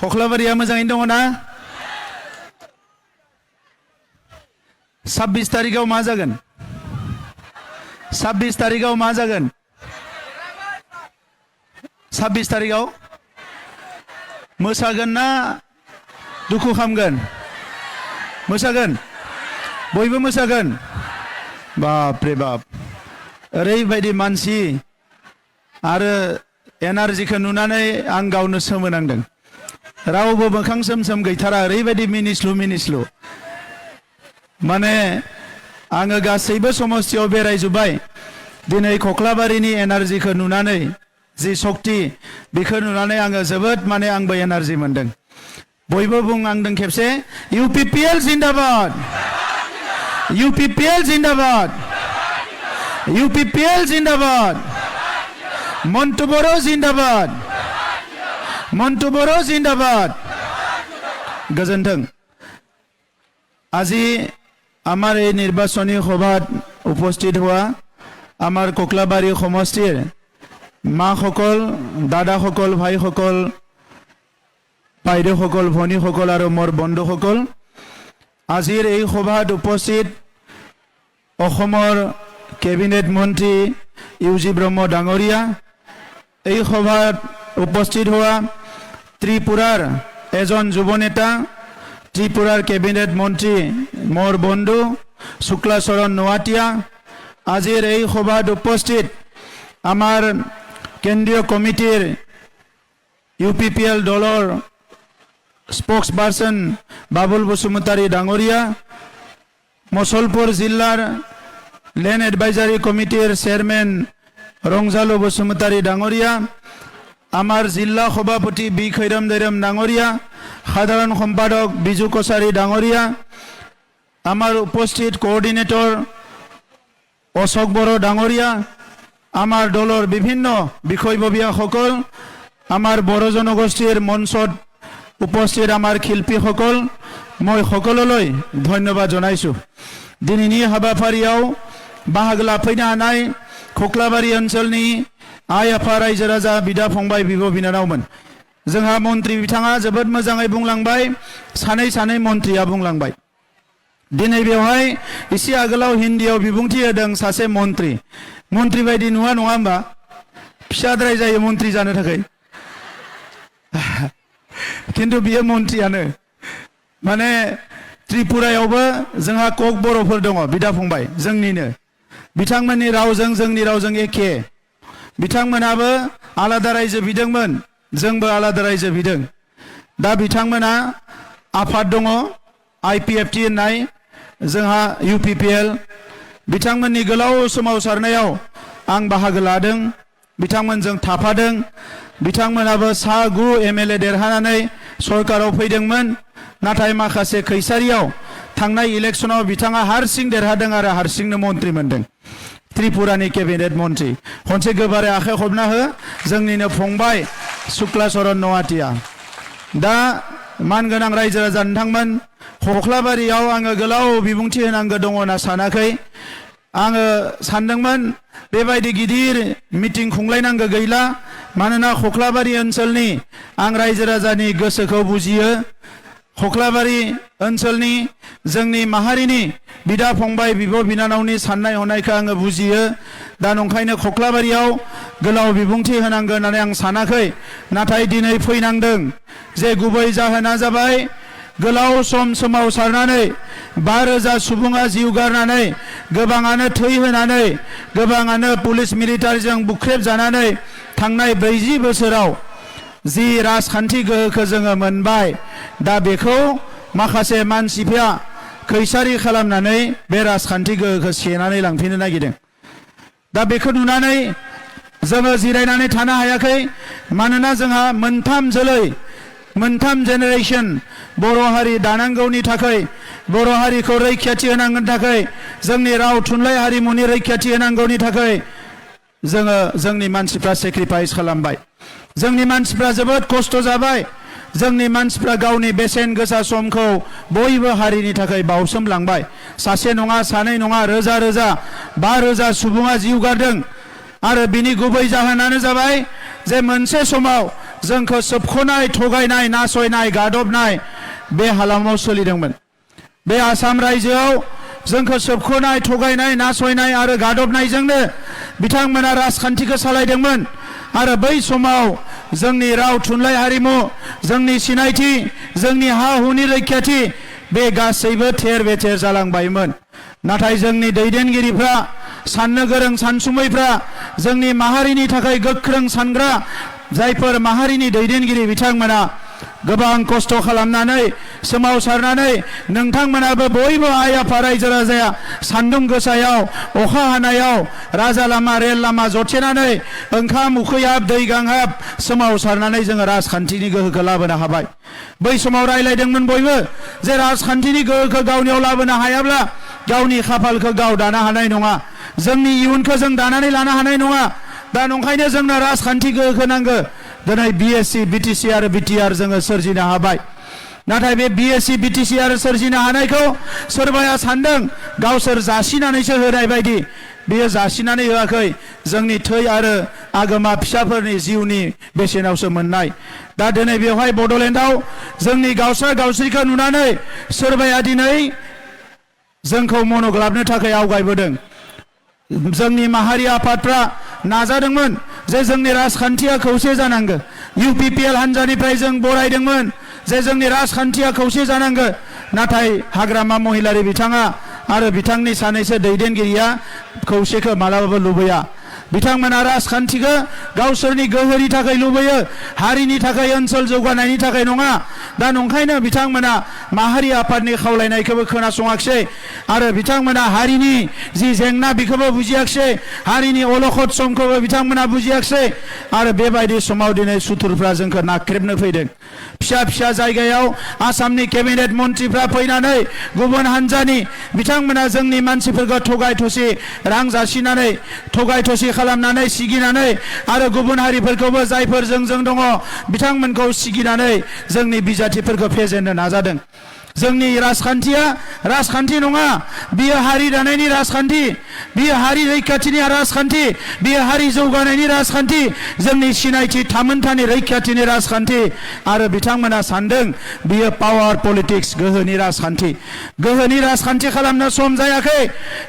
खख्लाबारिया मोजाङैनो दङ ना 26 तारिखाव मा जागोन 26 तारिखाव मा जागोन 26 तारिखाव मोसागोन ना दुखु खामगोन मोसागोन बयबो मोसागोन बाप रे बाप ओरैबायदि मानसि आरो एनार्जिखौ नुनानै आं गावनो सोमोनांदों रावबो मोखां सोम गैथारा ओरैबायदि मिनिस्लु माने आङो गासैबो समस्थियाव बेरायजोब्बाय दिनै खख्लाबारिनि एनार्जिखौ नुनानै जि शक्ति बेखौ नुनानै आङो जोबोद माने आंबो एनार्जि मोनदों बयबो बुंनांदों खेबसे UPPL जिंदाबाद UPPL जिंदाबाद UPPL जिंदाबाद मन्टु बर' जिंदाबाद मन्टु बर' जिंदाबाद गोजोन्थों আজি আমার এই নির্বাচনী সভাত উপস্থিত হওয়া আমার কোকলাবাৰী সমষ্টিৰ মাসকল দাদাসকল ভাইসকল বাইদেউসকল ভনীসকল আৰু মোৰ বন্ধুসকল আজিৰ এই সভাত উপস্থিত অসমৰ কেবিনেট মন্ত্ৰী ইউজি ব্ৰহ্ম ডাঙৰীয়া এই সভাত উপস্থিত হোৱা ত্ৰিপুৰাৰ এজন যুৱ নেতা ত্রিপুরার ক্যাবিনেট মন্ত্রী মোর বন্ধু শুক্লাচরণ নোয়াটিয়া আজির এই সভাত উপস্থিত আমার কেন্দ্রীয় কমিটির UPPL দলর স্পোক্স পার্সন বাবুল বসুমতারি ডাঙরিয়া মুছলপুর জিলার ল্যান্ড এডভাইজারি কমিটির চেয়ারম্যান রংজালু বসুমতারি ডাঙরিয়া আমার জিলা সভাপতি বি খৈরম দৈরম ডাঙরিয়া সাধারণ সম্পাদক বিজু কছাৰী ডাঙৰীয়া আমাৰ উপস্থিত কোঅৰ্ডিনেটৰ অশোক বড়ো ডাঙৰীয়া আমাৰ দলৰ বিভিন্ন বিষয়ববীয়াসকল আমাৰ বড়ো জনগোষ্ঠীৰ মঞ্চত উপস্থিত আমাৰ শিল্পীসকল মই সকলোলৈ ধন্যবাদ জনাইছোঁ দিনैनि हाबाफारियाव बाहागो लाफैनो हानाय खख्लाबारि ओनसोलनि आइ आफा रायजो राजा बिदा फंबाय बिब' बिनानावमोन जोंहा मन्त्रि बिथाङा जोबोद मोजाङै बुंलांबाय सानै मन्त्रिया बुंलांबाय दिनै बेवहाय एसे आगोलाव हिन्दीयाव बिबुंथि होदों सासे मन्त्रि बायदि नुवा नङा होमबा फिसाद्राय जायो मन्त्रि जानो थाखाय खिन्थु बियो मन्त्रियानो माने त्रिपुरायावबो जोंहा कक बर'फोर दङ बिदा फंबाय जोंनिनो बिथांमोननि रावजों जोंनि रावजों एखे बिथांमोनाबो आलादा रायजो बिदोंमोन जोंबो आलादा रायजो बिदों दा बिथांमोना आफाद दङ IPFT होननाय जोंहा UPPL बिथांमोननि गोलाव सोमावसारनायाव आं बाहागो लादों बिथांमोनजों थाफादों बिथांमोनाबो 9 MLA देरहानानै सरकाराव फैदोंमोन नाथाय माखासे खैसारियाव थांनाय इलेक्शनाव बिथाङा हारसिं देरहादों आरो हारसिंनो मन्त्रि मोनदों त्रिपुरानि केबिनेट मन्त्रि खनसे गोबारै आखाइ खबना हो जोंनिनो फंबाय शुक्लाचरण नवाटिया दा मानगोनां रायजो राजा नोंथांमोन खख्लाबारियाव आङो गोलाव बिबुंथि होनांगौ दङ होनना सानाखै आङो सानदोंमोन बेबायदि गिदिर मिटिं खुंलायनांगौ गैला मानोना खख्लाबारि ओनसोलनि आं रायजो राजानि गोसोखौ बुजियो खख्लाबारि ओनसोलनि जोंनि माहारिनि बिदा फंबाय बिब' बिनानावनि साननाय हनायखौ आङो बुजियो दा नंखायनो खख्लाबारियाव गोलाव बिबुंथि होनांगौ होननानै आं सानाखै नाथाय दिनै फैनांदों जे गुबै जाहोना जाबाय गोलाव सम सोमावसारनानै 5000 सुबुङा जिउ गारनानै गोबाङानो थै होनानै गोबाङानो पुलिस मिलिटारिजों बुख्रेबजानानै थांनाय 40 बोसोराव जि राजखान्थि गोहोखौ जोङो मोनबाय दा बेखौ माखासे मानसिफ्रा खैसारि खालामनानै बे राजखान्थि गोहोखौ सेनानै लांफिननो नागिरदों दा बेखौ नुनानै जोङो जिरायनानै थानो हायाखै मानोना जोंहा मोनथाम जेनेरेशन बर' हारि दानांगौनि थाखाय बर' हारिखौ रैखाथि होनांगौनि थाखाय जोंनि राव थुनलाइ हारिमुनि रैखाथि होनांगौनि थाखाय जोङो जोंनि मानसिफ्रा सेक्रिफाइस खालामबाय जोंनि मानसिफ्रा जोबोद खस्थ' जाबाय जोंनि मानसिफ्रा गावनि बेसेन गोसा समखौ बयबो हारिनि थाखाय बावसोमलांबाय सासे नङा सानै नङा रोजा रोजा 5000 सुबुङा जिउ गारदों आरो बिनि गुबै जाहोनानो जाबाय जे मोनसे समाव जोंखौ सोबख'नाय थगायनाय नासयनाय गादबनाय बे हालामाव सोलिदोंमोन। बे आसाम रायजोआव जोंखौ सोबख'नाय थगायनाय नासयनाय आरो गादबनायजोंनो बिथांमोना राजखान्थिखौ सालायदोंमोन आरो बै समाव जोंनि राव थुनलाइ हारिमु जोंनि सिनायथि जोंनि हा हुनि रैखाथि बे गासैबो थेर बेथेर जालांबायमोन। नाथाय जोंनि दैदेनगिरिफ्रा साननो गोरों सानसुमैफ्रा जोंनि माहारिनि थाखाय गोख्रों सानग्रा जायफोर माहारिनि दैदेनगिरि बिथांमोना गोबां खस्थ' खालामनानै सोमावसारनानै नोंथांमोनाबो बयबो आइ आफा रायजो राजाया सान्दुं गोसायाव अखा हानायाव राजा लामा रेल लामा जथेनानै ओंखाम उखैहाब दै गांहाब सोमावसारनानै जोङो राजखान्थिनि गोहोखौ लाबोनो हाबाय। बै समाव रायलायदोंमोन बयबो जे राजखान्थिनि गोहोखौ गावनियाव लाबोनो हायाब्ला गावनि खाफालखौ गाव दानो हानाय नङा, जोंनि इयुनखौ जों दानानै लानो हानाय नङा। दा नंखायनो जोंनो राजखान्थि गोहोखौ नांगौ। दिनै बिएससि बिटिसि आरो बिटिआर जोङो सोरजिनो हाबाय। नाथाय बे बिएससि बिटिसि आरो सोरजिनो हानायखौ सोरबाया सानदों गावसोर जासिनानैसो होनाय बायदि। बेयो जासिनानै होआखै, जोंनि थै आरो आगोमा फिसाफोरनि जिउनि बेसेनावसो मोननाय। दा दिनै बेवहाय बड'लेण्डआव जोंनि गावस्रा गावस्रिखौ नुनानै सोरबाया दिनै जोंखौ मन'ग्लाबनो थाखाय आवगायबोदों। जोंनि माहारि आफादफ्रा नाजादोंमोन जे जोंनि राजखान्थिया खौसे जानांगौ। इउपिपिएल हान्जानिफ्राय जों बरायदोंमोन जे जोंनि राजखान्थिया खौसे जानांगौ। नाथाय हाग्रामा महिलारि बिथाङा आरो बिथांनि सानैसो दैदेनगिरिया खौसेखौ मालाबाबो लुबैया। बिथांमोना राजखान्थिखौ गावसोरनि गोहोनि थाखाय लुबैयो, हारिनि थाखाय ओनसोल जौगानायनि थाखाय नङा। दा नंखायनो बिथांमोना माहारि आफादनि खावलायनायखौबो खोनासङाखिसै आरो बिथांमोना हारिनि जि जेंना बेखौबो बुजियाखिसै, हारिनि अलखद समखौबो बिथांमोना बुजियाखिसै। आरो बेबायदि समाव दिनै सुथुरफ्रा जोंखौ नाख्रेबनो फैदों। फिसा फिसा जायगायाव आसामनि केबिनेट मन्थ्रिफ्रा फैनानै गुबुन हान्जानि बिथांमोना जोंनि मानसिफोरखौ थगाय थसि रां जासिनानै थगाय थसि खालामनानै सिगिनानै आरो गुबुन हारिफोरखौबो जायफोर जोंजों दङ बिथांमोनखौ सिगिनानै जोंनि बिजाथिफोरखौ फेजेननो नाजादों। जोंनि राजखान्थिया राजखान्थि नङा, बियो हारि दानायनि राजखान्थि, बियो हारि रैखाथिनि राजखान्थि, बियो हारि जौगानायनि राजखान्थि, जोंनि सिनायथि थामोनथानि रैखाथिनि राजखान्थि। आरो बिथांमोना सानदों बियो पावार पलिटिक्स गोहोनि राजखान्थि। गोहोनि राजखान्थि खालामनो सम जायाखै।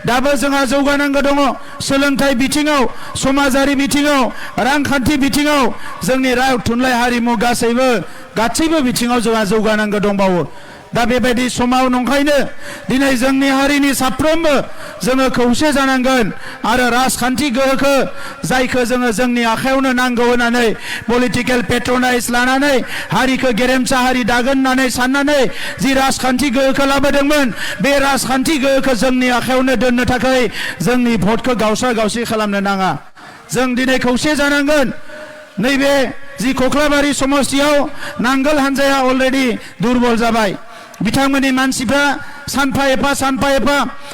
दाबो जोंहा जौगानांगौ दङ। सोलोंथाइ बिथिङाव, समाजारि बिथिङाव, रांखान्थि बिथिङाव, जोंनि राव थुनलाइ हारिमु गासैबो बिथिङाव जोंहा जौगानांगौ दंबावो। दा बेबायदि समाव नंखायनो दिनै जोंनि हारिनि साफ्रोमबो जोङो खौसे जानांगोन आरो राजखान्थि गोहोखौ जायखौ जोङो जोंनि आखायावनो नांगौ होननानै पलिटिकेल पेट्रनाइज लानानै हारिखौ गेरेमसा हारि दागोन होननानै साननानै जि राजखान्थि गोहोखौ लाबोदोंमोन, बे राजखान्थि गोहोखौ जोंनि आखायावनो दोननो थाखाय जोंनि भटखौ गावस्रा गावस्रि खालामनो नाङा। जों दिनै खौसे जानांगोन। नैबे जि कक्लाबारि समस्तियाव नांगोल हान्जाया अलरेडि दुरबल जाबाय। बिथांमोननि मानसिफ्रा सानफा एफा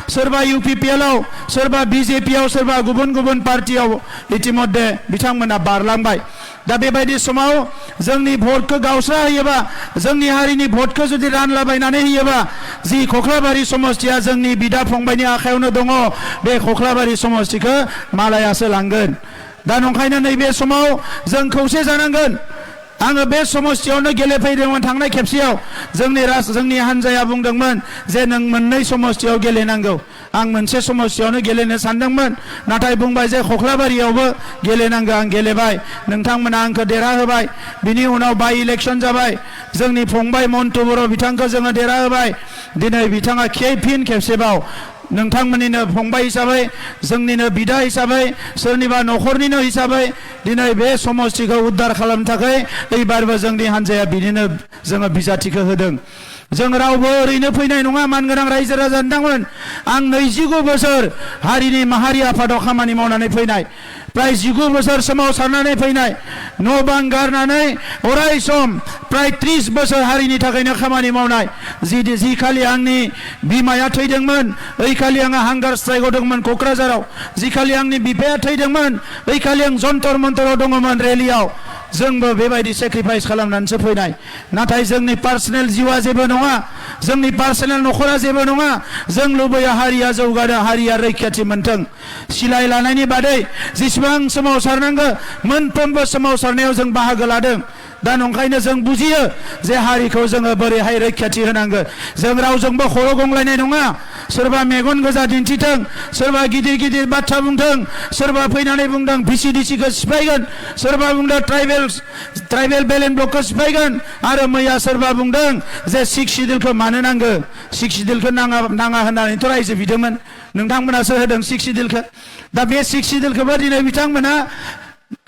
सोरबा इउपिपिएलआव, सोरबा बिजेपिआव, सोरबा गुबुन गुबुन पार्टियाव इतिमध्ये बिथांमोना बारलांबाय। दा बेबायदि समाव जोंनि भटखौ गावस्रा होयोबा, जोंनि हारिनि भटखौ जुदि रानलाबायनानै होयोबा, जि कक्लाबारि समस्तिया जोंनि बिदा फंबायनि आखायावनो दङ, बे कक्लाबारि समस्तिखौ मालायासो लांगोन। दा नंखायनो नैबे समाव जों खौसे जानांगोन। आङो बे समस्तियावनो गेलेफैदोंमोन थांनाय खेबसेयाव। जोंनि हान्जाया बुंदोंमोन जे नों मोननै समस्तियाव गेलेनांगौ। आं मोनसे समस्तियावनो गेलेनो सानदोंमोन, नाथाय बुंबाय जे कक्लाबारियावबो गेलेनांगौ। आं गेलेबाय, नोंथांमोना आंखौ देरहाहोबाय। बिनि उनाव बाइ इलेक्सन जाबाय, जोंनि फंबाय मन्टु बर' बिथांखौ जोङो देरहाहोबाय। दिनै बिथाङा फिन खेबसेबाव नोंथांमोननिनो फंबाय हिसाबै, जोंनिनो बिदा हिसाबै, सोरनिबा न'खरनिनो हिसाबै दिनै बे समस्तिखौ उद्धार खालामनो थाखाय एबारबो जोंनि हान्जाया बिनिनो जोङो बिजाथिखौ होदों। जों रावबो ओरैनो फैनाय नङा। मानगोनां रायजो राजा नोंथांमोन, आं 29 बोसोर हारिनि माहारि आफादाव खामानि मावनानै फैनाय, प्राय 19 बोसोर सोमावसारनानै फैनाय, न' बां गारनानै अराय सम प्राय 30 बोसोर हारिनि थाखायनो खामानि मावनाय। जि खालि आंनि बिमाया थैदोंमोन, ओइ खालि आङो हांगार स्ट्राइक होदोंमोन क'क्राझाराव। जि खालि आंनि बिफाया थैदोंमोन, ओइ खालि आं जन्तर मन्तराव दङमोन रेलियाव। जोंबो बेबायदि सेक्रिफाइस खालामनानैसो फैनाय। नाथाय जोंनि पार्सनेल जिउआ जेबो नङा, जोंनि पार्सनेल न'खरा जेबो नङा। जों लुबैयो हारिया जौगानो, हारिया रैखाथि मोनथों। सिलाय लानायनि बादै जेसेबां सोमावसारनांगौ मोनफ्रोमबो सोमावसारनायाव जों बाहागो लादों। दा नंखायनो जों बुजियो जे हारिखौ जोङो बोरैहाय रैखाथि होनांगो जों रावजोंबो खर' गंलायनाय नङा सोरबा मेगन गोजा दिन्थिथों सोरबा गिदिर गिदिर बाथ्रा बुंथों सोरबा फैनानै बुंदों VCDCखौ सिफायगोन सोरबा बुंदों ट्राइबेल बेलेन्स ब्लकखौ सिफायगोन आरो मैया सोरबा बुंदों जे 6 सिडिउलखौ मानो नांगौ 6 सिडिउलखौ नाङा होननानैथ' रायजो बिदोंमोन नोंथांमोनासो होदों 6 सिडिउलखौ दा बे 6 सिडिउलखौबो दिनै बिथांमोना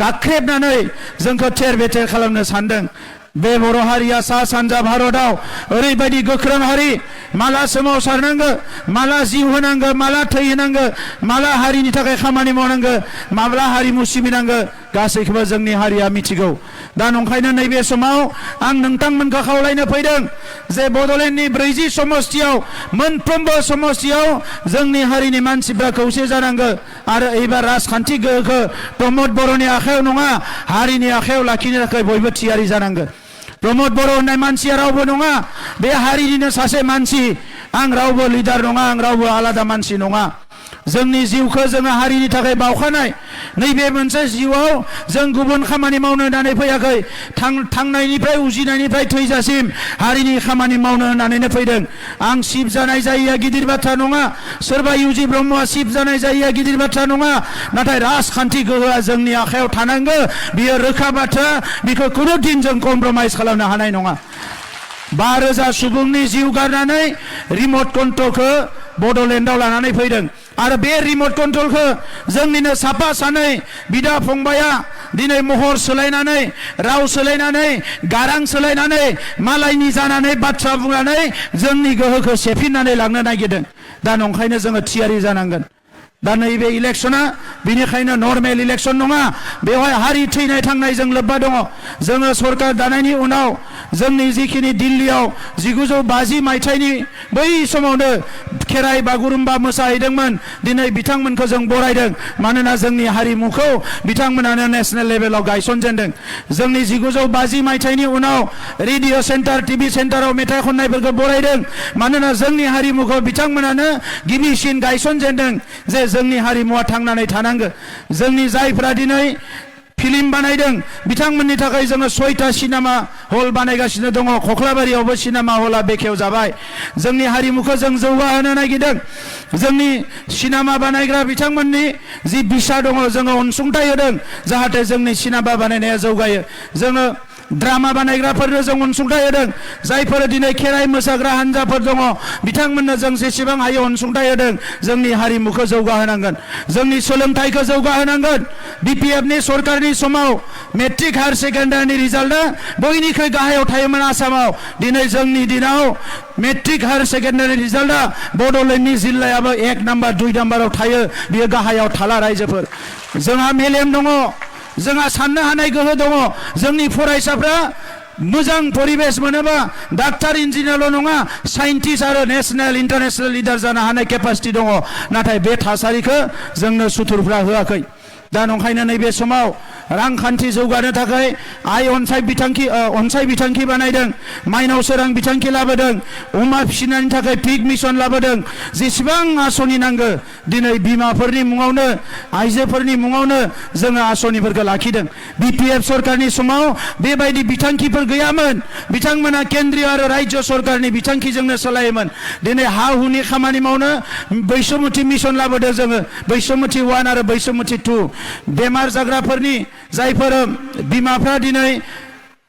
गाख्रेबनानै जोंखौ थेर बेथेर खालामनो सानदों बे बर' हारिया सा सानजा भारताव ओरैबायदि गोख्रों हारि माला सोमावसारनांगौ माला जिउ होनांगौ माला थै होनांगौ माला हारिनि थाखाय खामानि मावनांगौ माब्ला हारिमु सिबिनांगौ गासैखौबो जोंनि हारिया मिथिगौ दा नंखायनो नैबे समाव आं नोंथांमोनखौ खावलायनो फैदों जे बड'लेण्डनि 40 समस्तियाव मोनफ्रोमबो समस्तियाव जोंनि हारिनि मानसिफ्रा खौसे जानांगौ आरो एबार राजखान्थि गोहोखौ प्रमद बर'नि आखायाव नङा हारिनि आखायाव लाखिनो थाखाय बयबो थियारि जानांगौ प्रमद बर' होननाय मानसिया रावबो नङा बे हारिनिनो सासे मानसि आं रावबो लिडार नङा आं रावबो आलादा मानसि नङा जोंनि जिउखौ जोङो हारिनि थाखाय बावखानाय नैबे मोनसे जिउआव जों गुबुन खामानि मावनो होननानै फैयाखै थांनायनिफ्राय उजिनायनिफ्राय थैजासिम हारिनि खामानि मावनो होननानैनो फैदों आं सिफ जानाय जायैया गिदिर बाथ्रा नङा सोरबा इउजि ब्रह्मआ सिफ जानाय जायैया गिदिर बाथ्रा नङा नाथाय राजखान्थि गोहोआ जोंनि आखायाव थानांगौ बियो रोखा बाथ्रा बिखौ खुनु दिन जों कमप्रमाइज खालामनो हानाय नङा 5,000 सुबुंनि जिउ गारनानै रिमट कन्ट्रलखौ बड'लेण्डआव लानानै फैदों आरो बे रिमट कन्ट्रलखौ जोंनिनो साफा सानै बिदा फंबाया दिनै महर सोलायनानै राव सोलायनानै गारां सोलायनानै मालायनि जानानै बाथ्रा बुंनानै जोंनि गोहोखौ सेफिननानै लांनो नागिरदों दा नंखायनो जोङो थियारि जानांगोन दा नैबे इलेक्शना बेनिखायनो नर्मेल इलेक्शन नङा बेवहाय हारि थैनाय थांनायजों लोब्बा दङ जोङो सरकार दानायनि उनाव जोंनि जिखिनि दिल्लीयाव 1950 मायथाइनि बै समावनो खेराइ बागुरुम्बा मोसाहैदोंमोन दिनै बिथांमोनखौ जों बरायदों मानोना जोंनि हारिमुखौ बिथांमोनानो नेशनेल लेभेलाव गायसनजेनदों जोंनि 1950 मायथाइनि उनाव रेडिअ सेन्टार टिभि सेन्टाराव मेथाइ खननायफोरखौ बरायदों मानोना जोंनि हारिमुखौ बिथांमोनानो गिबिसिन गायसनजेनदों जे जोंनि हारिमुवा थांनानै थानांगौ जोंनि जायफ्रा दिनै फिल्म बानायदों बिथांमोननि थाखाय जोङो 6टा सिनेमा हल बानायगासिनो दङ खख्लाबारियावबो सिनेमा हला बेखेव जाबाय जोंनि हारिमुखौ जों जौगाहोनो नागिरदों जोंनि सिनेमा बानायग्रा बिथांमोननि जि बिसा दङ जोङो अनसुंथाइ होदों जाहाथे जोंनि सिनेमा बानायनाया जौगायो जोङो ड्रामा बानायग्राफोरनो जों अनसुंथाइ होदों जायफोर दिनै खेराइ मोसाग्रा हान्जाफोर दङ बिथांमोननो जों जेसेबां हायो अनसुंथाइ होदों जोंनि हारिमुखौ जौगाहोनांगोन जोंनि सोलोंथाइखौ जौगाहोनांगोन BPFनि सरकारनि समाव मेट्रिक हायार सेकेन्डारिनि रिजाल्टआ बयनिख्रुइ गाहायाव थायोमोन आसामाव दिनै जोंनि दिनाव मेट्रिक हायार सेकेन्डारि रिजाल्टआ बड'लेण्डनि जिल्लायाबो 1 नाम्बार 2 नाम्बाराव थायो बियो गाहायाव थाला रायजोफोर जोंहा मेलेम दङ जोंहा साननो हानाय गोहो दङ जोंनि फरायसाफ्रा मोजां परिबेश मोनोबा डाक्टार इन्जिनियारल' नङा साइन्टिस्ट आरो नेशनेल इन्टारनेशनेल लिडार जानो हानाय केपासिटि दङ नाथाय बे थासारिखौ जोंनो सुथुरफ्रा होआखै दा नंखायनो नैबे समाव रांखान्थि जौगानो थाखाय आय अनसाय बिथांखि बानायदों माइनाव सोरां बिथांखि लाबोदों अमा फिसिनायनि थाखाय पिग मिशन लाबोदों जेसेबां आसनि नांगौ दिनै बिमाफोरनि मुङावनो आइजोफोरनि मुङावनो जोङो आसनिफोरखौ लाखिदों BPF सरकारनि समाव बेबायदि बिथांखिफोर गैयामोन बिथांमोना केन्द्रीय आरो राज्य सरकारनि बिथांखिजोंनो सालायोमोन दिनै हा हुनि खामानि मावनो बैसोमुथि मिशन लाबोदों जोङो बैसोमुथि 1 आरो बैसोमुथि 2 बेमार जाग्राफोरनि जायफोर बिमाफ्रा दिनै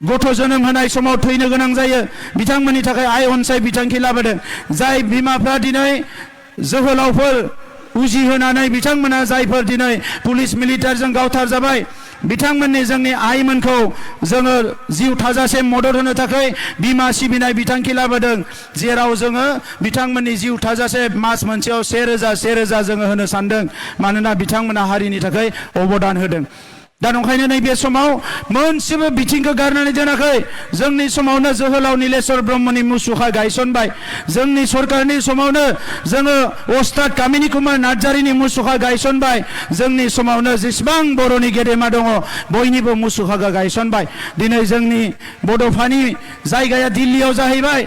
गथ' जोनोम होनाय समाव थैनो गोनां जायो बिथांमोननि थाखाय आय अनसाय बिथांखि लाबोदों जाय बिमाफ्रा दिनै जोहोलावफोर उजिहोनानै बिथांमोना जायफोर दिनै पुलिस मिलिटारिजों गावथार जाबाय बिथांमोननि जोंनि आइमोनखौ जोङो जिउ थाजासिम मदद होनो थाखाय बिमा सिबिनाय बिथांखि लाबोदों जेराव जोङो बिथांमोननि जिउ थाजासे मास मोनसेयाव 1,000 जोङो होनो सानदों मानोना बिथांमोना हारिनि थाखाय अबदान होदों दा नंखायनो नैबे समाव मोनसेबो बिथिंखौ गारनानै दोनाखै जोंनि समावनो जोहोलाव नीलेश्वर ब्रह्मनि मुसुखा गायसनबाय जोंनि सरकारनि समावनो जोङो अस्ताद कामिनी कुमार नार्जारिनि मुसुखा गायसनबाय जोंनि समावनो जेसेबां बर'नि गेदेमा दङ बयनिबो मुसुखा गायसनबाय दिनै जोंनि बड'फानि जायगाया दिल्लीयाव जाहैबाय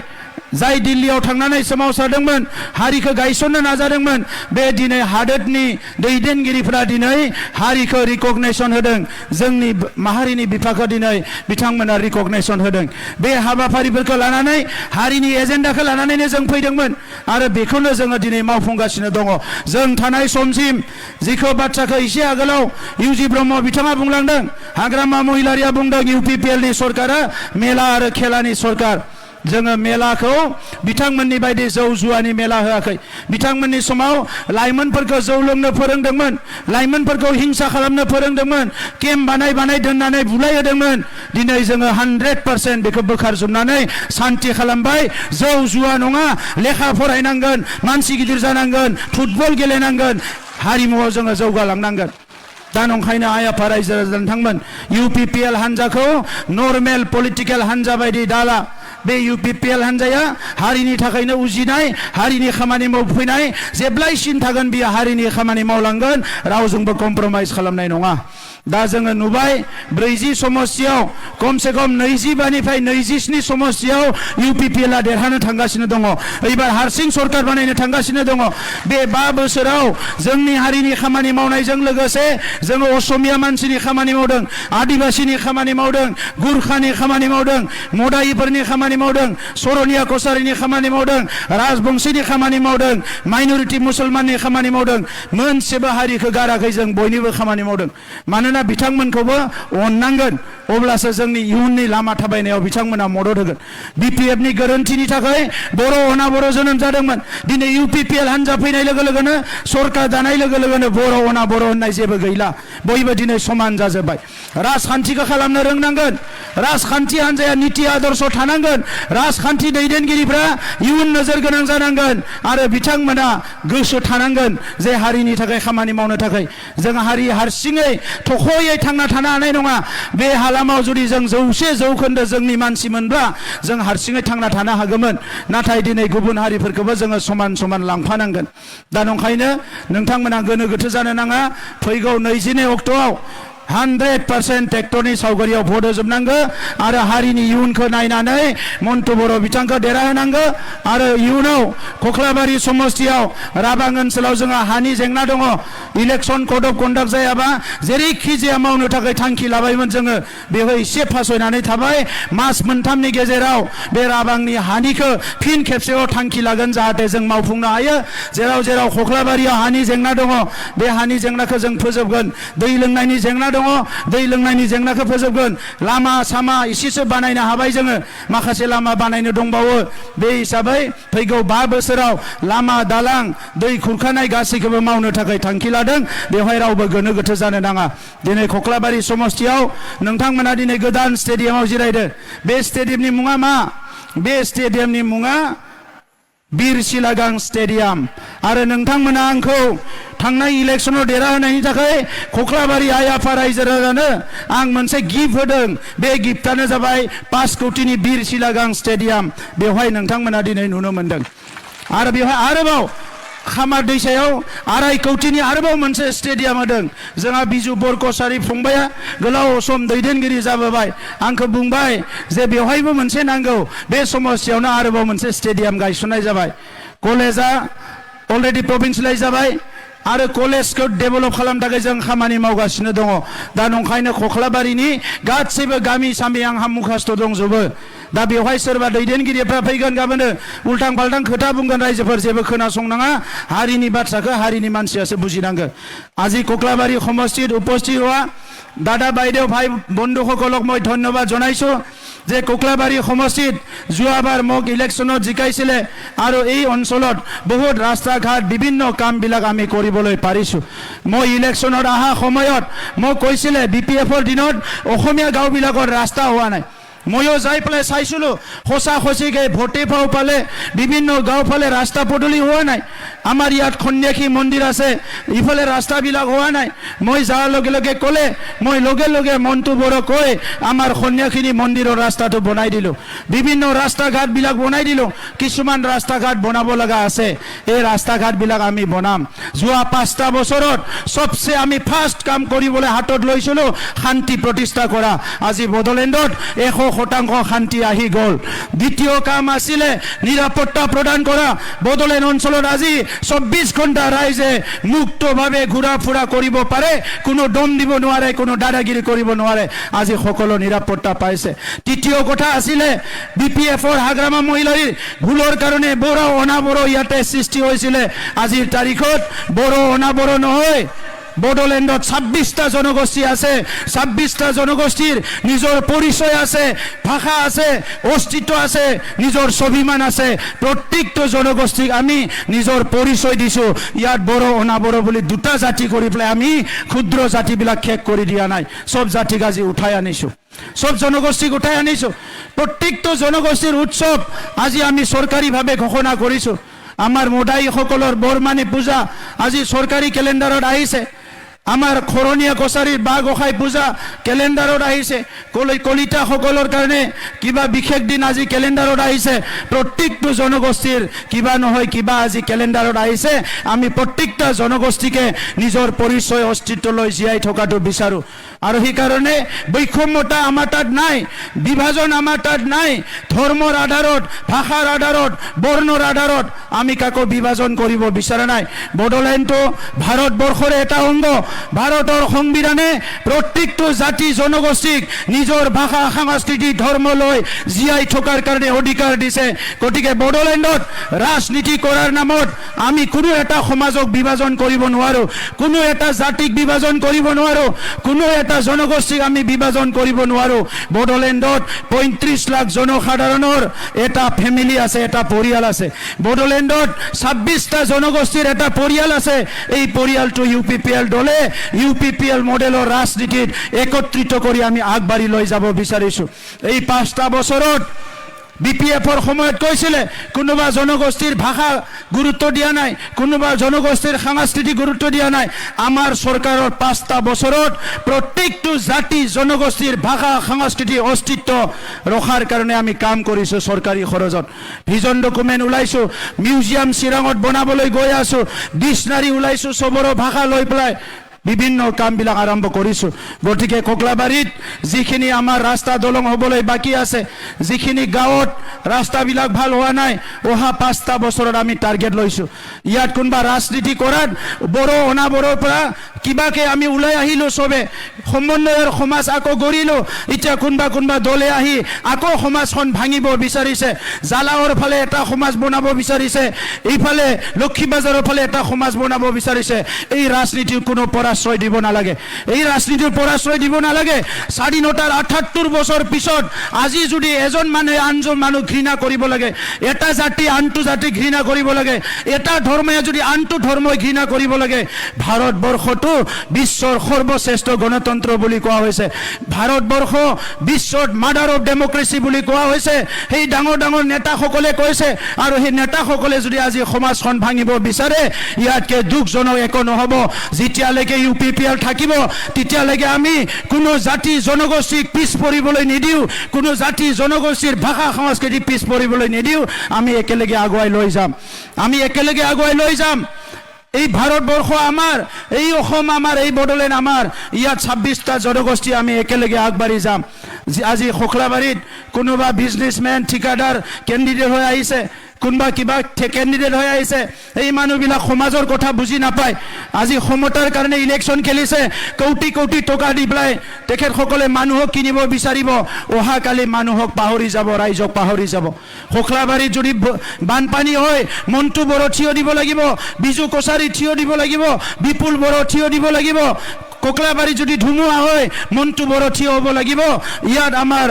जाय दिल्लीयाव थांनानै सोमावसारदोंमोन हारिखौ गायसननो नाजादोंमोन बे दिनै हादोरनि दैदेनगिरिफोरा दिनै हारिखौ रिकगनाइसन होदों जोंनि माहारिनि बिफाखौ दिनै बिथांमोना रिकगनाइसन होदों बे हाबाफारिफोरखौ लानानै हारिनि एजेन्डाखौ लानानैनो जों फैदोंमोन आरो बेखौनो जोङो दिनै मावफुंगासिनो दङ जों थानाय समसिम जिखौ बाथ्राखौ एसे आगोलाव इउजि ब्रह्म बिथाङा बुंलांदों हाग्रामा महिलारिया बुंदों UPPL नि सरकारा मेला आरो खेलानि सरकार जोङो मेलाखौ बिथांमोननि बायदि जौ जुवानि मेला होआखै बिथांमोननि समाव लाइमोनफोरखौ जौ लोंनो फोरोंदोंमोन लाइमोनफोरखौ हिंसा खालामनो फोरोंदोंमोन केम्प बानाय दोननानै बुलायहोदोंमोन दिनै जोङो 100% बेखौ बोखारजोबनानै सान्ति खालामबाय जौ जुवा नङा लेखा फरायनांगोन मानसि गिदिर जानांगोन फुटबल गेलेनांगोन हारिमुआव जोङो जौगालांनांगोन दा नंखायनो आइ आफा रायजो राजा नोंथांमोन UPPL हान्जाखौ नर्मेल पलिटिकेल हान्जा बायदि दाला बे UPPL हान्जाया हारिनि थाखायनो उजिनाय हारिनि खामानि मावफैनाय जेब्लायसिम थागोन बियो हारिनि खामानि मावलांगोन रावजोंबो कमप्रमाइज खालामनाय नङा दा जोङो नुबाय 40 समस्तियाव खमसे खम 25 निफ्राय 27 समस्तियाव UPPL आ देरहानो थांगासिनो दङ एबार हारसिं सरकार बानायनो थांगासिनो दङ बे 5 बोसोराव जोंनि हारिनि खामानि मावनायजों लोगोसे जोङो असमिया मानसिनि खामानि मावदों आदिबासिनि खामानि मावदों गुरखानि खामानि मावदों मदायिफोरनि खामानि मावदों सरनिया कसारिनि खामानि मावदों राजबंशीनि खामानि मावदों माइनरिटि मुसलमाननि खामानि मावदों मोनसेबो हारिखौ गाराखै जों बयनिबो खामानि मावदों मानोना बिथांमोनखौबो अननांगोन अब्लासो जोंनि इयुननि लामा थाबायनायाव बिथांमोना मदद होगोन BPF नि गोरोन्थिनि थाखाय बर' अना बर' जोनोम जादोंमोन दिनै UPPL हान्जा फैनाय लोगो लोगोनो सरकार दानाय लोगो लोगोनो बर' अना बर' होननाय जेबो गैला बयबो दिनै समान जाजोब्बाय राजखान्थिखौ खालामनो रोंनांगोन राजखान्थि हान्जाया नीति आदर्श थानांगोन राजखान्थि दैदेनगिरिफ्रा इयुन नोजोर गोनां जानांगोन आरो बिथांमोना गोसो थानांगोन जे हारिनि थाखाय खामानि मावनो थाखाय जों हारि हारसिङै थख'यै थांना थानो हानाय नङा बे हालामाव जुदि जों 100% जोंनि मानसि मोनब्ला जों हारसिङै थांना थानो हागौमोन नाथाय दिनै गुबुन हारिफोरखौबो जोङो समान समान लांफानांगोन दा नंखायनो नोंथांमोना गोनो गोथो जानो नाङा फैगौ 22 अक्ट'आव 100% ट्रेक्टरनि सावगारियाव भट होजोबनांगौ आरो हारिनि इयुनखौ नायनानै मन्टु बर' बिथांखौ देरहाहोनांगौ आरो इयुनाव कख्लाबारि समस्तियाव राबां ओनसोलाव जोंहा हानि जेंना दङ इलेक्सन कड अफ कन्डाक्ट जायाबा जेरैखि जाया मावनो थाखाय थांखि लाबायमोन जोङो बेवहाय एसे फासयनानै थाबाय मास मोनथामनि गेजेराव बे राबांनि हानिखौ फिन खेबसेबाव थांखि लागोन जाहाथे जों मावफुंनो हायो जेराव जेराव कख्लाबारियाव हानि जेंना दङ बे हानि जेंनाखौ जों फोजोबगोन दै लोंनायनि जेंना दङ दै लोंनायनि जेंनाखौ फोजोबगोन लामा सामा एसेसो बानायनो हाबाय जोङो माखासे लामा बानायनो दंबावो बे हिसाबै फैगौ 5 बोसोराव लामा दालां दै खुरखानाय गासैखौबो मावनो थाखाय थांखि लादों बेवहाय रावबो गोनो गोथो जानो नाङा दिनै कख्लाबारि समस्तियाव नोंथांमोना दिनै गोदान स्टेडियामाव जिरायदो बे स्टेडियामनि मुङा मा बे स्टेडियामनि मुङा बीर सिलागां स्टेडियाम आरो नोंथांमोना आंखौ थांनाय इलेक्शनाव देरहाहोनायनि थाखाय कख्लाबारि आइ आफा रायजो राजानो आं मोनसे गिफ्ट होदों बे गिफ्टआनो जाबाय 5 कोटिनि बीर सिलागां स्टेडियाम बेवहाय नोंथांमोना दिनै नुनो मोनदों आरो बेवहाय आरोबाव खामार दैसायाव 2.5 कोटिनि आरोबाव मोनसे स्टेडियाम होदों जोंहा बिजु बरकसारि फंबाया गोलाव सम दैदेनगिरि जाबोबाय आंखौ बुंबाय जे बेवहायबो मोनसे नांगौ बे समस्यायावनो आरोबाव मोनसे स्टेडियाम गायसननाय जाबाय कलेजा अलरेडि प्रभिन्सियेलाइज जाबाय आरो कलेजखौ डेभेलप खालामनो थाखाय जों खामानि मावगासिनो दङ दा नंखायनो कख्लाबारिनि गासैबो गामि सामि आंहा मुखास्थ' दंजोबो दा बेवहाय सोरबा दैदेनगिरिफ्रा फैगोन गाबोनो उल्टां फाल्टां खोथा बुंगोन रायजोफोर जेबो खोनासंनाङा हारिनि बाथ्राखौ हारिनि मानसियासो बुजिनांगौ আজি कख्लाबारि समष्टित उपस्थित हुआ दादा বাইদেউ ভাই বন্ধুসকলক মই ধন্যবাদ জনাইছো যে কখ্লাবাৰি সমষ্টিত যোৱাবাৰ মোক ইলেকশ্যনত জিকাইছিলে আৰু এই অঞ্চলত বহুত ৰাস্তা ঘাট বিভিন্ন কামবিলাক আমি কৰিবলৈ পাৰিছো মই ইলেকশ্যনত অহা সময়ত মই কৈছিলে BPFৰ দিনত অসমীয়া গাঁওবিলাকৰ ৰাস্তা হোৱা নাই ময়ো যাই পেলাই চাইছিলো খোসা খসিকে ভোটে পাও পালে বিভিন্ন গাঁও ফালে রাস্তা পদূলি হোৱা নাই আমাৰ ইয়াত খন্যাখী মন্দিৰ আছে ইফালে ৰাস্তাবিলাক হোৱা নাই মই যাৰ লগে লগে ক'লে মই লগে লগে মন্টু বড়ো কৈ আমাৰ খন্যাখী মন্দিৰৰ ৰাস্তাটো বনাই দিলো বিভিন্ন ৰাস্তা ঘাটবিলাক বনাই দিলো কিছুমান ৰাস্তা ঘাট বনাব লগা আছে এই ৰাস্তা ঘাটবিলাক আমি বনাম যোৱা 5টা বছৰত সবচে আমি ফাৰ্স্ট কাম কৰিবলৈ হাতত লৈছিলো শান্তি প্ৰতিষ্ঠা কৰা আজি বড়োলেণ্ডত শতাংশ শান্তি আহি গ'ল দ্বিতীয় কাম আছিলে নিৰাপত্তা প্ৰদান কৰা বড়োলেণ্ড অঞ্চলত আজি 24 ঘণ্টা ৰাইজে মুক্তভাৱে ঘূৰা ফুৰা কৰিব পাৰে কোনো দম দিব নোৱাৰে কোনো দাদাগিৰি কৰিব নোৱাৰে আজি সকলো নিৰাপত্তা পাইছে তৃতীয় কথা আছিলে বিপিএফৰ হাগ্ৰামা মহিলাৰ ভুলৰ কাৰণে বড়ো অনাবড়ো ইয়াতে সৃষ্টি হৈছিলে আজিৰ তাৰিখত বড়ো অনাবড়ো নহয় বড়োলেণ্ডত 26টা জনগোষ্ঠী আছে 26টা জনগোষ্ঠীৰ নিজৰ পৰিচয় আছে ভাষা আছে অস্তিত্ব আছে নিজৰ স্বাভিমান আছে প্ৰত্যেকটো জনগোষ্ঠীক আমি নিজৰ পৰিচয় দিছো ইয়াত বড়ো অনাবড়ো বুলি দুটা জাতি কৰি পেলাই আমি ক্ষুদ্ৰ জাতিবিলাক শেষ কৰি দিয়া নাই সব জাতিক আজি উঠাই আনিছো সব জনগোষ্ঠীক উঠাই আনিছো প্ৰত্যেকটো জনগোষ্ঠীৰ উৎসৱ আজি আমি চৰকাৰীভাৱে ঘোষণা কৰিছো আমাৰ মোদাইসকলৰ বৰমানি পূজা আজি চৰকাৰী কেলেণ্ডাৰত আহিছে আমাৰ খৰণীয়া কছাৰীৰ বা গোসাই পূজা কেলেণ্ডাৰত আহিছে কলিতাসকলৰ কাৰণে কিবা বিশেষ দিন আজি কেলেণ্ডাৰত আহিছে প্ৰত্যেকটো জনগোষ্ঠীৰ কিবা নহয় কিবা আজি কেলেণ্ডাৰত আহিছে আমি প্ৰত্যেকটা জনগোষ্ঠীকে নিজৰ পৰিচয় অস্তিত্ব লৈ জীয়াই থকাটো বিচাৰো আৰু সেইকাৰণে বৈষম্যতা আমাৰ তাত নাই বিভাজন আমাৰ তাত নাই ধৰ্মৰ আধাৰত ভাষাৰ আধাৰত বৰ্ণৰ আধাৰত আমি কাকো বিভাজন কৰিব বিচৰা নাই বড়োলেণ্ডটো ভাৰতবৰ্ষৰ এটা অংগ ভাৰতৰ সংবিধানে প্ৰত্যেকটো জাতি জনগোষ্ঠীক নিজৰ ভাষা সংস্কৃতি ধৰ্ম লৈ জীয়াই থকাৰ কাৰণে অধিকাৰ দিছে গতিকে বড়োলেণ্ডত ৰাজনীতি কৰাৰ নামত আমি কোনো এটা সমাজক বিভাজন কৰিব নোৱাৰো কোনো এটা জাতিক বিভাজন কৰিব নোৱাৰো কোনো এটা জনগোষ্ঠীক আমি বিভাজন কৰিব নোৱাৰো বড়োলেণ্ডত 35 লাখ জনসাধাৰণৰ এটা ফ্যামিলি আছে এটা পৰিয়াল আছে বড়োলেণ্ডত 26টা জনগোষ্ঠীৰ এটা পৰিয়াল আছে এই পৰিয়ালটো ইউপিপিএল দলে ইউপিপিএল মডেলৰ ৰাজনীতিত একত্ৰিত কৰি আমি আগবাঢ়ি লৈ যাব বিচাৰিছো এই 5টা বছৰত বিপিএফৰ সময়ত কৈছিলে কোনোবা জনগোষ্ঠীৰ ভাষা গুৰুত্ব দিয়া নাই কোনোবা জনগোষ্ঠীৰ সংস্কৃতি গুৰুত্ব দিয়া নাই আমাৰ চৰকাৰৰ 5টা বছৰত প্ৰত্যেকটো জাতি জনগোষ্ঠীৰ ভাষা সংস্কৃতি অস্তিত্ব ৰখাৰ কাৰণে আমি কাম কৰিছো চৰকাৰী খৰচত ভিজন ডকুমেণ্ট ওলাইছো মিউজিয়াম চিৰাঙত বনাবলৈ গৈ আছো ডিক্সনাৰী ওলাইছো চবৰো ভাষা লৈ পেলাই বিভিন্ন কামবিলাক আৰম্ভ কৰিছো গতিকে কোকলাবাৰীত যিখিনি আমাৰ ৰাস্তা দলং হ'বলৈ বাকি আছে যিখিনি গাঁৱত ৰাস্তাবিলাক ভাল হোৱা নাই অহা 5টা বছৰত আমি টাৰ্গেট লৈছো ইয়াত কোনবা ৰাজনীতি কৰাত বড়ো অনাবড়োৰ পৰা কিবাকে আমি ওলাই আহিলো সবে সমন্বয়ৰ সমাজ আকৌ গঢ়িলো এতিয়া কোনবা দলে আহি আকৌ সমাজখন ভাঙিব বিচাৰিছে জালাওৰ ফালে এটা সমাজ বনাব বিচাৰিছে এইফালে লক্ষীবাজাৰৰ ফালে এটা সমাজ বনাব বিচাৰিছে এই ৰাজনীতিৰ কোনো পৰাশ্ৰয় দিব নালাগে এই ৰাজনীতিৰ পৰাশ্ৰয় দিব নালাগে স্বাধীনতাৰ 78 বছৰ পিছত আজি যদি এজন মানুহে আনজন মানুহ ঘৃণা কৰিব লাগে এটা জাতি আনটো জাতি ঘৃণা কৰিব লাগে এটা ধৰ্মে যদি আনটো ধৰ্মই ঘৃণা কৰিব লাগে ভাৰতবৰ্ষটো বিশ্বৰ সৰ্বশ্ৰেষ্ঠ গণতন্ত্ৰ বুলি কোৱা হৈছে ভাৰতবৰ্ষ বিশ্বত মাদাৰ অফ ডেমক্ৰেসি বুলি কোৱা হৈছে সেই ডাঙৰ ডাঙৰ নেতাসকলে কৈছে আৰু সেই নেতাসকলে যদি আজি সমাজখন ভাঙিব বিচাৰে ইয়াতকে দুখজনক একো নহব যেতিয়ালৈকে ইউপিপিএল থাকিব তেতিয়ালৈকে আমি কোনো জাতি জনগোষ্ঠীক পিছ পৰিবলৈ নিদিও কোনো জাতি জনগোষ্ঠীৰ ভাষা সংস্কৃতি পিছ পৰিবলৈ নিদিও আমি একেলগে আগুৱাই লৈ যাম এই ভাৰতবৰ্ষ আমাৰ এই অসম আমাৰ এই বড়োলেণ্ড আমাৰ ইয়াত 26টা জনগোষ্ঠী আমি একেলগে আগবাঢ়ি যাম আজি খোকলাবাৰীত কোনোবা বিজনেছমেন ঠিকাদাৰ কেণ্ডিডেট হৈ আহিছে কোনবা কিবা কেণ্ডিডেট হৈ আহিছে এই মানুহবিলাক সমাজৰ কথা বুজি নাপায় আজি সমতাৰ কাৰণে ইলেকশ্যন খেলিছে কোটি কোটি টকা দি পেলাই তেখেতসকলে মানুহক কিনিব বিচাৰিব অহাকালি মানুহক পাহৰি যাব ৰাইজক পাহৰি যাব খোকলাবাৰীত যদি বানপানী হয় মন্টু বড়ো থিয় দিব লাগিব বিজু কছাৰী থিয় দিব লাগিব বিপুল বড়ো থিয় দিব লাগিব কোকলাবাৰী যদি ধুমুহা হয় মন্টু বড়ো থিয় হ'ব লাগিব ইয়াত আমাৰ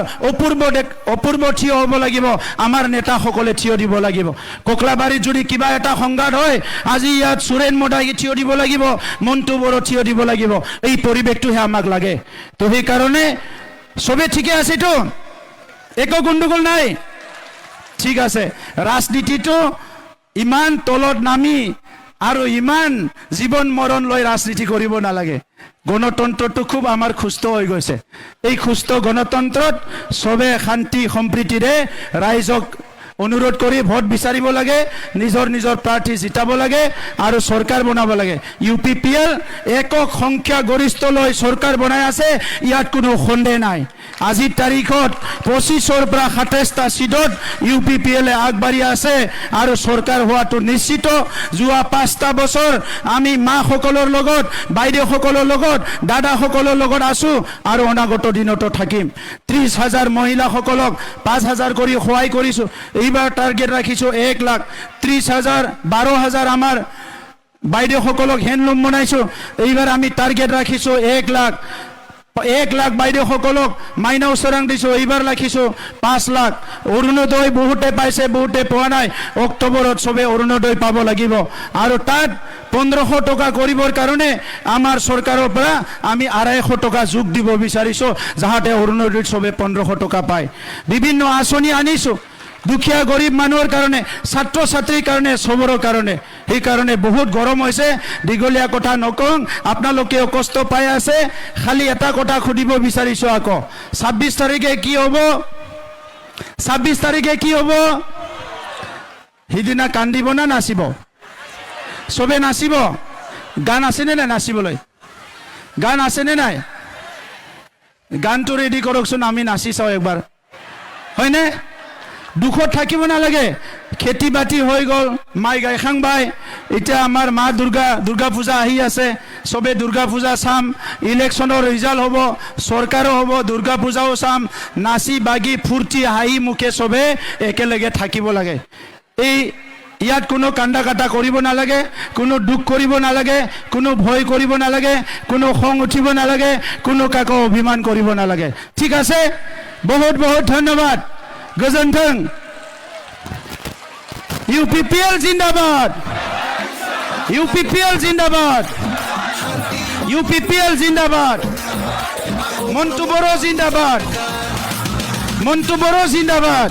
অপূৰ্ব থিয় হ'ব লাগিব আমাৰ নেতাসকলে থিয় দিব লাগিব কোকলাবাৰীত যদি কিবা এটা সংঘাত হয় আজি ইয়াত সুৰেন মদাই থিয় দিব লাগিব মন্টু বড়ো থিয় দিব লাগিব এই পৰিৱেশটোহে আমাক লাগে তো সেইকাৰণে সবে ঠিকে আছে তো একো গণ্ডগোল নাই ঠিক আছে ৰাজনীতিটো ইমান তলত নামি আৰু ইমান জীৱন মৰণ লৈ ৰাজনীতি কৰিব নালাগে গণতন্ত্ৰটো খুব আমাৰ সুস্থ হৈ গৈছে এই সুস্থ গণতন্ত্ৰত সবে শান্তি সম্প্ৰীতিৰে ৰাইজক অনুৰোধ কৰি ভোট বিচাৰিব লাগে, নিজৰ নিজৰ প্ৰাৰ্থী জিতাব লাগে আৰু চৰকাৰ বনাব লাগে। UPPL একক সংখ্যা গৰিষ্ঠ লৈ চৰকাৰ বনাই আছে, ইয়াত কোনো সন্দেহ নাই। আজিৰ তাৰিখত 25ৰ পৰা 27টা সিটত UPPL আগবাঢ়ি আছে আৰু চৰকাৰ হোৱাটো নিশ্চিত। যোৱা 5টা বছৰ আমি মাসকলৰ লগত, বাইদেউসকলৰ লগত, দাদাসকলৰ লগত আছো আৰু অনাগত দিনতো থাকিম। 30,000 মহিলাসকলক 5,000 কৰি সহায় কৰিছো। এইবাৰ টাৰ্গেট ৰাখিছো 1 লাখ। 30,000 12,000 আমাৰ বাইদেউসকলক হেণ্ডলুম বনাইছো। এইবাৰ আমি টাৰ্গেট ৰাখিছো 1 লাখ। 1 লাখ বাইদেউসকলক মাইনা উচৰাং দিছো, এইবাৰ ৰাখিছো 5 লাখ। অৰুণোদয় বহুতে পাইছে, বহুতে পোৱা নাই। অক্টোবৰত চবে অৰুণোদয় পাব লাগিব আৰু তাত 1500 টকা কৰিবৰ কাৰণে আমাৰ চৰকাৰৰ পৰা আমি 250 টকা যোগ দিব বিচাৰিছো, যাতে অৰুণোদয়ত চবে 1500 টকা পায়। বিভিন্ন আঁচনি আনিছো দুখীয়া গৰীব মানুহৰ কাৰণে, ছাত্ৰ ছাত্ৰীৰ কাৰণে, চবৰৰ কাৰণে। সেইকাৰণে বহুত গৰম হৈছে, দীঘলীয়া কথা নকওঁ, আপোনালোকেও কষ্ট পাই আছে। খালি এটা কথা সুধিব বিচাৰিছো আকৌ, 26 তাৰিখে কি হ'ব? 26 তাৰিখে কি হ'ব? সিদিনা কান্দিব না নাচিব? চবে নাচিব? গান আছেনে নাই নাচিবলৈ? গান আছেনে নাই? গানটো ৰেডি কৰকচোন, আমি নাচি চাওঁ একবাৰ, হয়নে? দুখত থাকিব নালাগে। খেতি বাতি হৈ গ'ল, মাই গাইখাং বাই। এতিয়া আমাৰ মা দুৰ্গা পূজা আহি আছে, চবে দুৰ্গা পূজা চাম। ইলেকশ্যনৰ ৰিজাল্ট হ'ব, চৰকাৰো হ'ব, দুৰ্গা পূজাও চাম। নাচি বাগি ফূৰ্তি হাঁহি মুখে চবে একেলগে থাকিব লাগে। ইয়াত কোনো কান্দা কাটা কৰিব নালাগে, কোনো দুখ কৰিব নালাগে, কোনো ভয় কৰিব নালাগে, কোনো খং উঠিব নালাগে, কোনো কাকো অভিমান কৰিব নালাগে। ঠিক আছে, বহুত বহুত ধন্যবাদ। গজনথং। UPPL জিন্দাবাদ, UPPL জিন্দাবাদ, UPPL জিন্দাবাদ, মন্টু বড়ো জিন্দাবাদ, মন্টু বড়ো জিন্দাবাদ,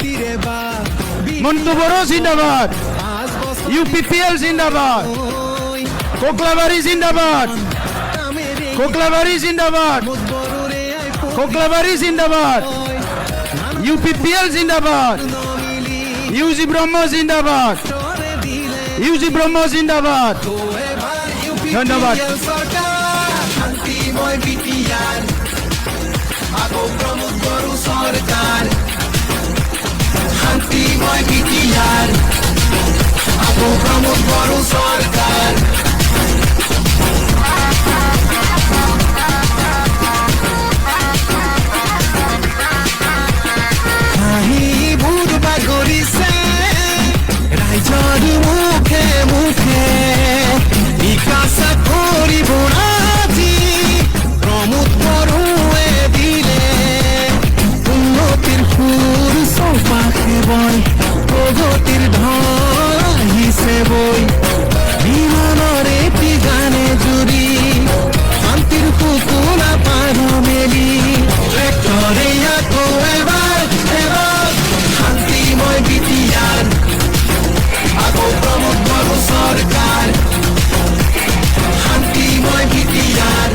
মন্টু বড়ো জিন্দাবাদ, UPPL জিন্দাবাদ, কোকলাবাড়ি জিন্দাবাদ, কোকলাবাড়ি জিন্দাবাদ, কোকলাবাড়ি জিন্দাবাদ, UPPL জিন্দাবাদ, UG ব্রহ্ম জিন্দাবাদ, UG ব্রহ্ম জিন্দাবাদ। ধন্যবাদ। শান্তিময় বিটিআর আগো প্রমোদ বড়ু সরকার, শান্তিময় বিটিআর আগো প্রমোদ বড়ু সরকার।